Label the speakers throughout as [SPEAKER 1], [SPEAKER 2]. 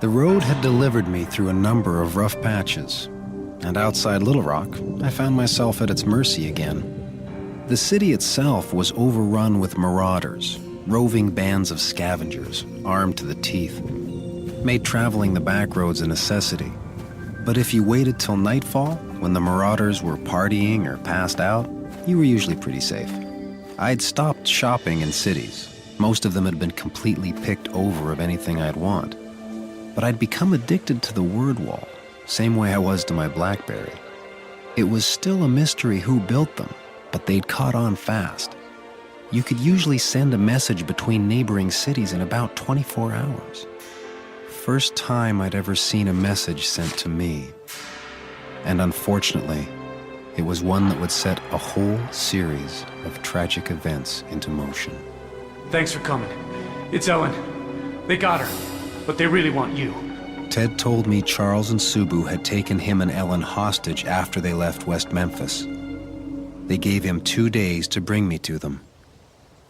[SPEAKER 1] The road had delivered me through a number of rough patches, and outside Little Rock, I found myself at its mercy again. The city itself was overrun with marauders, roving bands of scavengers, armed to the teeth, made traveling the back roads a necessity. But if you waited till nightfall, when the marauders were partying or passed out, you were usually pretty safe. I'd stopped shopping in cities. Most of them had been completely picked over of anything I'd want. But I'd become addicted to the word wall, same way I was to my BlackBerry. It was still a mystery who built them, but they'd caught on fast. You could usually send a message between neighboring cities in about 24 hours. First time I'd ever seen a message sent to me. And unfortunately, it was one that would set a whole series of tragic events into motion.
[SPEAKER 2] Thanks for coming. It's Ellen. They got her, but they really want you.
[SPEAKER 1] Ted told me Charles and Subu had taken him and Ellen hostage after they left West Memphis. They gave him 2 days to bring me to them,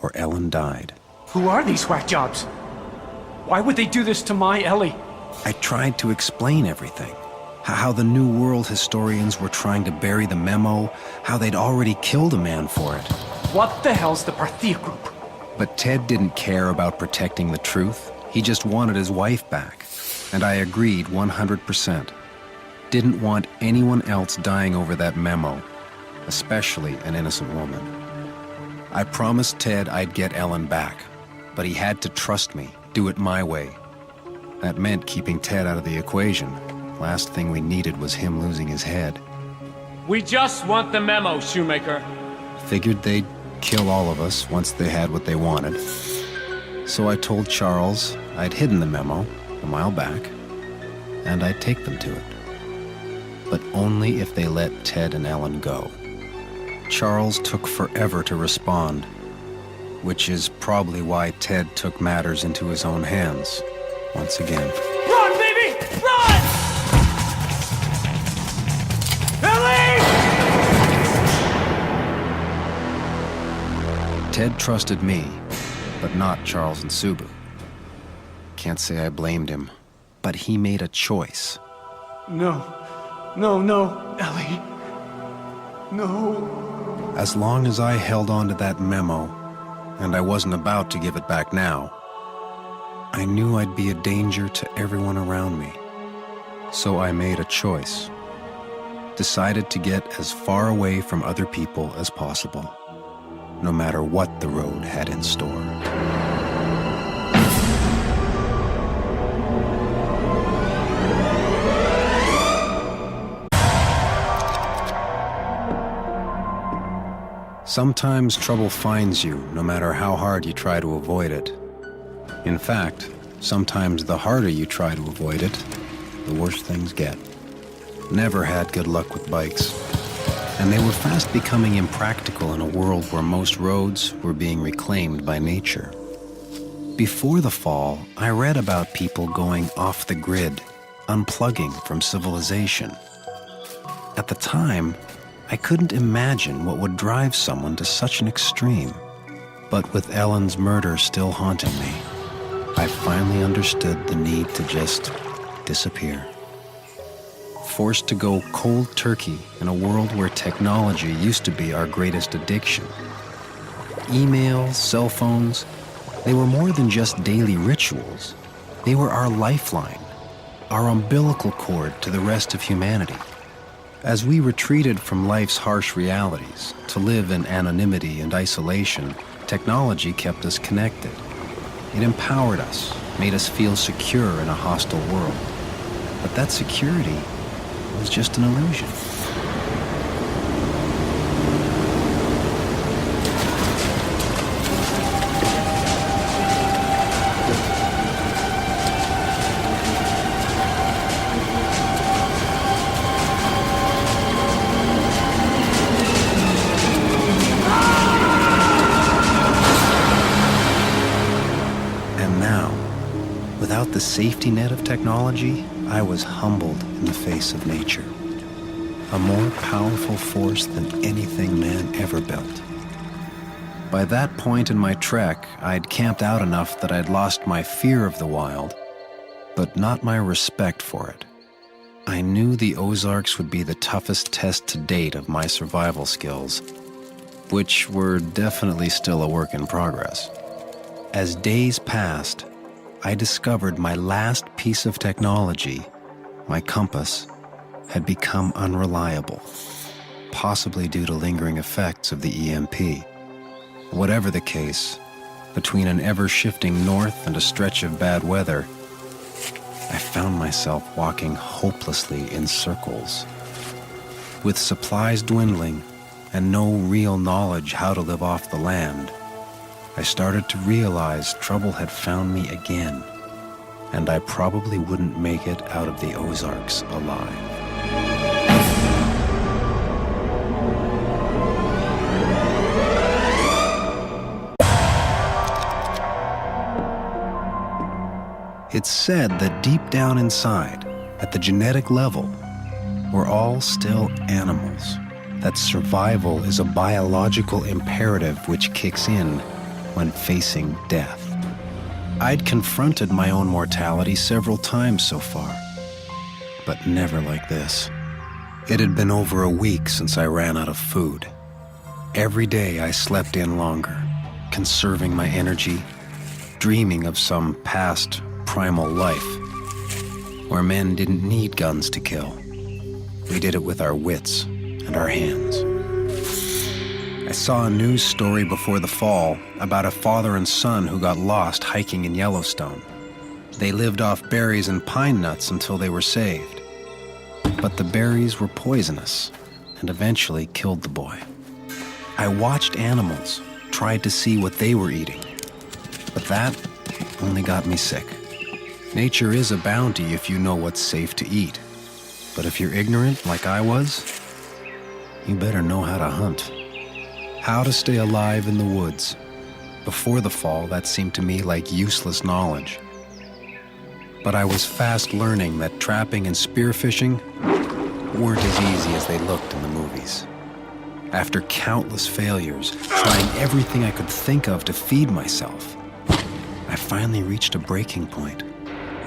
[SPEAKER 1] or Ellen died.
[SPEAKER 2] Who are these whack jobs? Why would they do this to my Ellie?
[SPEAKER 1] I tried to explain everything. How the New World historians were trying to bury the memo, how they'd already killed a man for it.
[SPEAKER 2] What the hell's the Parthia group?
[SPEAKER 1] But Ted didn't care about protecting the truth. He just wanted his wife back. And I agreed 100%. Didn't want anyone else dying over that memo, especially an innocent woman. I promised Ted I'd get Ellen back, but he had to trust me, do it my way. That meant keeping Ted out of the equation. Last thing we needed was him losing his head.
[SPEAKER 3] We just want the memo, Shoemaker.
[SPEAKER 1] Figured they'd kill all of us once they had what they wanted. So I told Charles I'd hidden the memo a mile back, and I'd take them to it. But only if they let Ted and Ellen go. Charles took forever to respond, which is probably why Ted took matters into his own hands once again.
[SPEAKER 3] Run, baby! Run! Ellie!
[SPEAKER 1] Ted trusted me, but not Charles and Subu. Can't say I blamed him, but he made a choice.
[SPEAKER 2] No, Ellie. No.
[SPEAKER 1] As long as I held on to that memo, and I wasn't about to give it back now, I knew I'd be a danger to everyone around me. So I made a choice. Decided to get as far away from other people as possible, no matter what the road had in store. Sometimes trouble finds you, no matter how hard you try to avoid it. In fact, sometimes the harder you try to avoid it, the worse things get. Never had good luck with bikes, and they were fast becoming impractical in a world where most roads were being reclaimed by nature. Before the fall, I read about people going off the grid, unplugging from civilization. At the time, I couldn't imagine what would drive someone to such an extreme. But with Ellen's murder still haunting me, I finally understood the need to just disappear. Forced to go cold turkey in a world where technology used to be our greatest addiction. Emails, cell phones, they were more than just daily rituals. They were our lifeline, our umbilical cord to the rest of humanity. As we retreated from life's harsh realities to live in anonymity and isolation, technology kept us connected. It empowered us, made us feel secure in a hostile world. But that security was just an illusion. Without the safety net of technology, I was humbled in the face of nature. A more powerful force than anything man ever built. By that point in my trek, I'd camped out enough that I'd lost my fear of the wild, but not my respect for it. I knew the Ozarks would be the toughest test to date of my survival skills, which were definitely still a work in progress. As days passed, I discovered my last piece of technology, my compass, had become unreliable, possibly due to lingering effects of the EMP. Whatever the case, between an ever-shifting north and a stretch of bad weather, I found myself walking hopelessly in circles. With supplies dwindling and no real knowledge how to live off the land, I started to realize trouble had found me again, and I probably wouldn't make it out of the Ozarks alive. It's said that deep down inside, at the genetic level, we're all still animals, that survival is a biological imperative which kicks in when facing death. I'd confronted my own mortality several times so far, but never like this. It had been over a week since I ran out of food. Every day I slept in longer, conserving my energy, dreaming of some past primal life, where men didn't need guns to kill. We did it with our wits and our hands. I saw a news story before the fall about a father and son who got lost hiking in Yellowstone. They lived off berries and pine nuts until they were saved. But the berries were poisonous and eventually killed the boy. I watched animals, tried to see what they were eating, but that only got me sick. Nature is a bounty if you know what's safe to eat. But if you're ignorant, like I was, you better know how to hunt. How to stay alive in the woods. Before the fall, that seemed to me like useless knowledge. But I was fast learning that trapping and spearfishing weren't as easy as they looked in the movies. After countless failures, trying everything I could think of to feed myself, I finally reached a breaking point.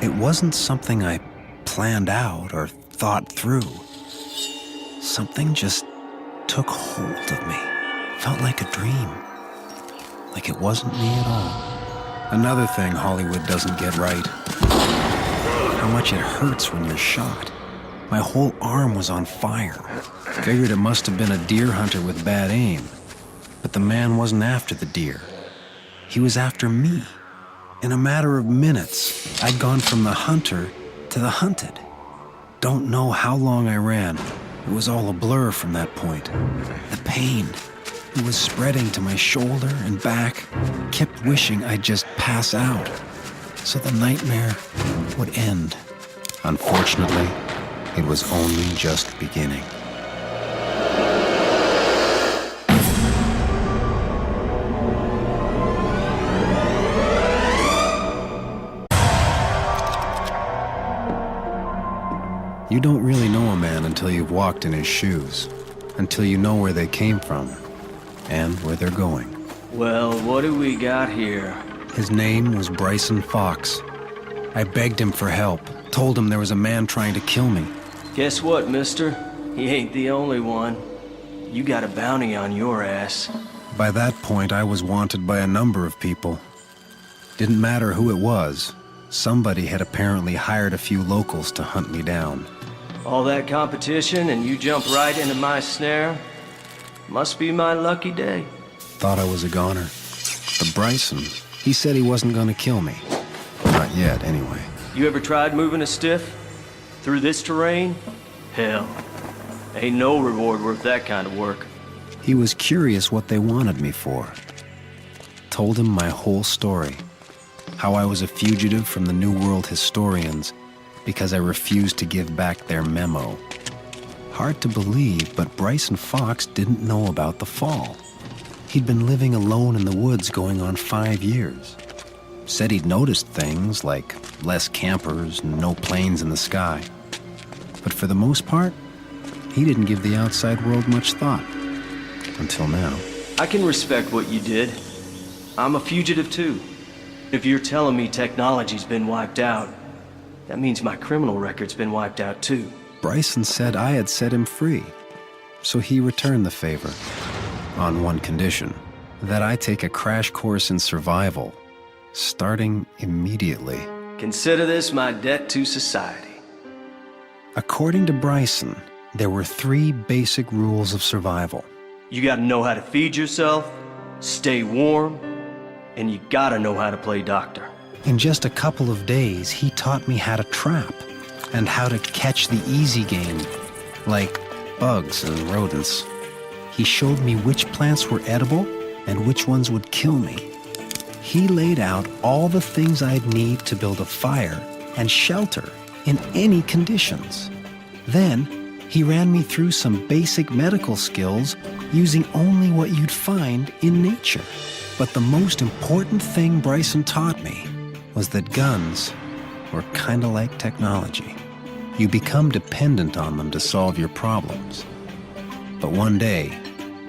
[SPEAKER 1] It wasn't something I planned out or thought through. Something just took hold of me. Felt like a dream. Like it wasn't me at all. Another thing Hollywood doesn't get right. How much it hurts when you're shot. My whole arm was on fire. Figured it must have been a deer hunter with bad aim. But the man wasn't after the deer. He was after me. In a matter of minutes, I'd gone from the hunter to the hunted. Don't know how long I ran. It was all a blur from that point. The pain, it was spreading to my shoulder and back. Kept wishing I'd just pass out, so the nightmare would end. Unfortunately, it was only just beginning. You don't really know a man until you've walked in his shoes, until you know where they came from and where they're going.
[SPEAKER 4] Well, what do we got here?
[SPEAKER 1] His name was Bryson Fox. I begged him for help, told him there was a man trying to kill me.
[SPEAKER 4] Guess what, mister? He ain't the only one. You got a bounty on your ass.
[SPEAKER 1] By that point, I was wanted by a number of people. Didn't matter who it was. Somebody had apparently hired a few locals to hunt me down.
[SPEAKER 4] All that competition and you jump right into my snare? Must be my lucky day.
[SPEAKER 1] Thought I was a goner. But Bryson, he said he wasn't gonna kill me. Not yet, anyway.
[SPEAKER 4] You ever tried moving a stiff? Through this terrain? Hell, ain't no reward worth that kind of work.
[SPEAKER 1] He was curious what they wanted me for. Told him my whole story. How I was a fugitive from the New World historians because I refused to give back their memo. Hard to believe, but Bryson Fox didn't know about the fall. He'd been living alone in the woods going on 5 years. Said he'd noticed things like less campers and no planes in the sky. But for the most part, he didn't give the outside world much thought. Until now.
[SPEAKER 4] I can respect what you did. I'm a fugitive too. If you're telling me technology's been wiped out, That means my criminal record's been wiped out too.
[SPEAKER 1] Bryson said I had set him free, so he returned the favor, on one condition, that I take a crash course in survival, starting immediately.
[SPEAKER 4] Consider this my debt to society.
[SPEAKER 1] According to Bryson, there were 3 basic rules of survival.
[SPEAKER 4] You gotta know how to feed yourself, stay warm, and you gotta know how to play doctor.
[SPEAKER 1] In just a couple of days, he taught me how to trap and how to catch the easy game, like bugs and rodents. He showed me which plants were edible and which ones would kill me. He laid out all the things I'd need to build a fire and shelter in any conditions. Then, he ran me through some basic medical skills using only what you'd find in nature. But the most important thing Bryson taught me was that guns were kind of like technology. You become dependent on them to solve your problems. But one day,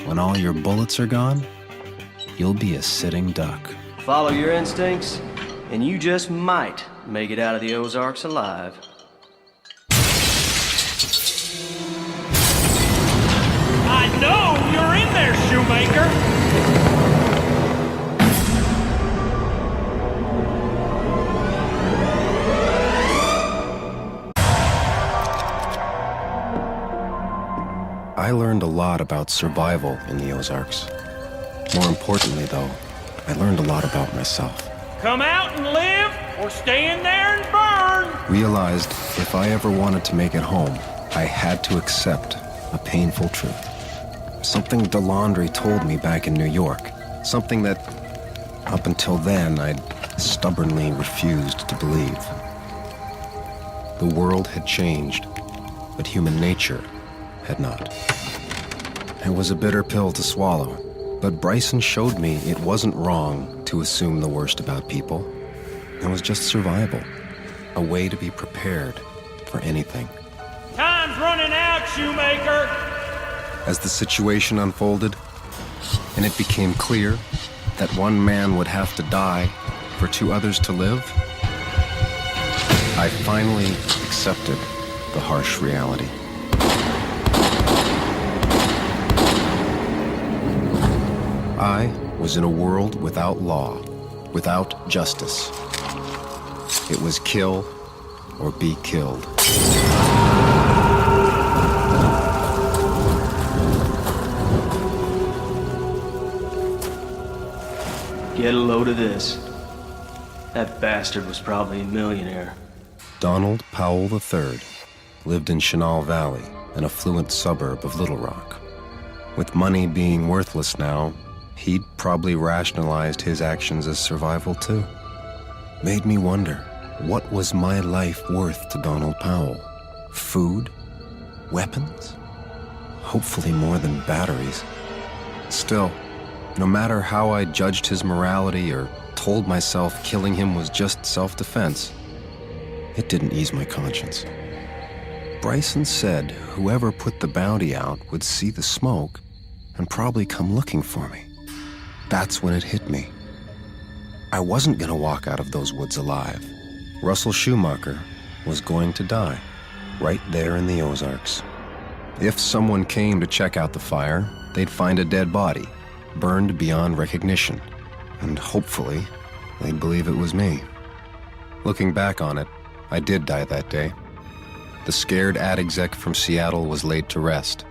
[SPEAKER 1] when all your bullets are gone, you'll be a sitting duck.
[SPEAKER 4] Follow your instincts, and you just might make it out of the Ozarks alive.
[SPEAKER 3] I know you're in there, Shoemaker!
[SPEAKER 1] I learned a lot about survival in the Ozarks. More importantly, though, I learned a lot about myself.
[SPEAKER 3] Come out and live, or stay in there and burn!
[SPEAKER 1] Realized if I ever wanted to make it home, I had to accept a painful truth. Something DeLaundry told me back in New York. Something that, up until then, I'd stubbornly refused to believe. The world had changed, but human nature had not. It was a bitter pill to swallow, but Bryson showed me it wasn't wrong to assume the worst about people. It was just survival, a way to be prepared for anything.
[SPEAKER 3] Time's running out, Shoemaker!
[SPEAKER 1] As the situation unfolded, and it became clear that one man would have to die for 2 others to live, I finally accepted the harsh reality. I was in a world without law, without justice. It was kill or be killed.
[SPEAKER 4] Get a load of this. That bastard was probably a millionaire.
[SPEAKER 1] Donald Powell III lived in Chenal Valley, an affluent suburb of Little Rock. With money being worthless now, he'd probably rationalized his actions as survival too. Made me wonder, what was my life worth to Donald Powell? Food? Weapons? Hopefully more than batteries. Still, no matter how I judged his morality or told myself killing him was just self-defense, it didn't ease my conscience. Bryson said whoever put the bounty out would see the smoke and probably come looking for me. That's when it hit me. I wasn't gonna walk out of those woods alive. Russell Shoemaker was going to die, right there in the Ozarks. If someone came to check out the fire, they'd find a dead body, burned beyond recognition, and hopefully, they'd believe it was me. Looking back on it, I did die that day. The scared ad exec from Seattle was laid to rest.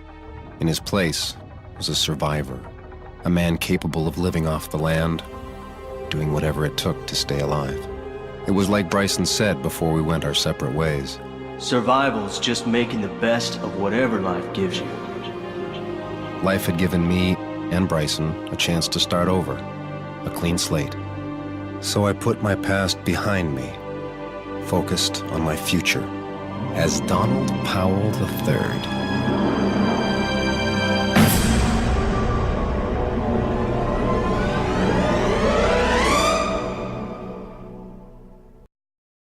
[SPEAKER 1] In his place was a survivor, a man capable of living off the land, doing whatever it took to stay alive. It was like Bryson said before we went our separate ways.
[SPEAKER 4] Survival's just making the best of whatever life gives you.
[SPEAKER 1] Life had given me and Bryson a chance to start over, a clean slate. So I put my past behind me, focused on my future as Donald Powell III.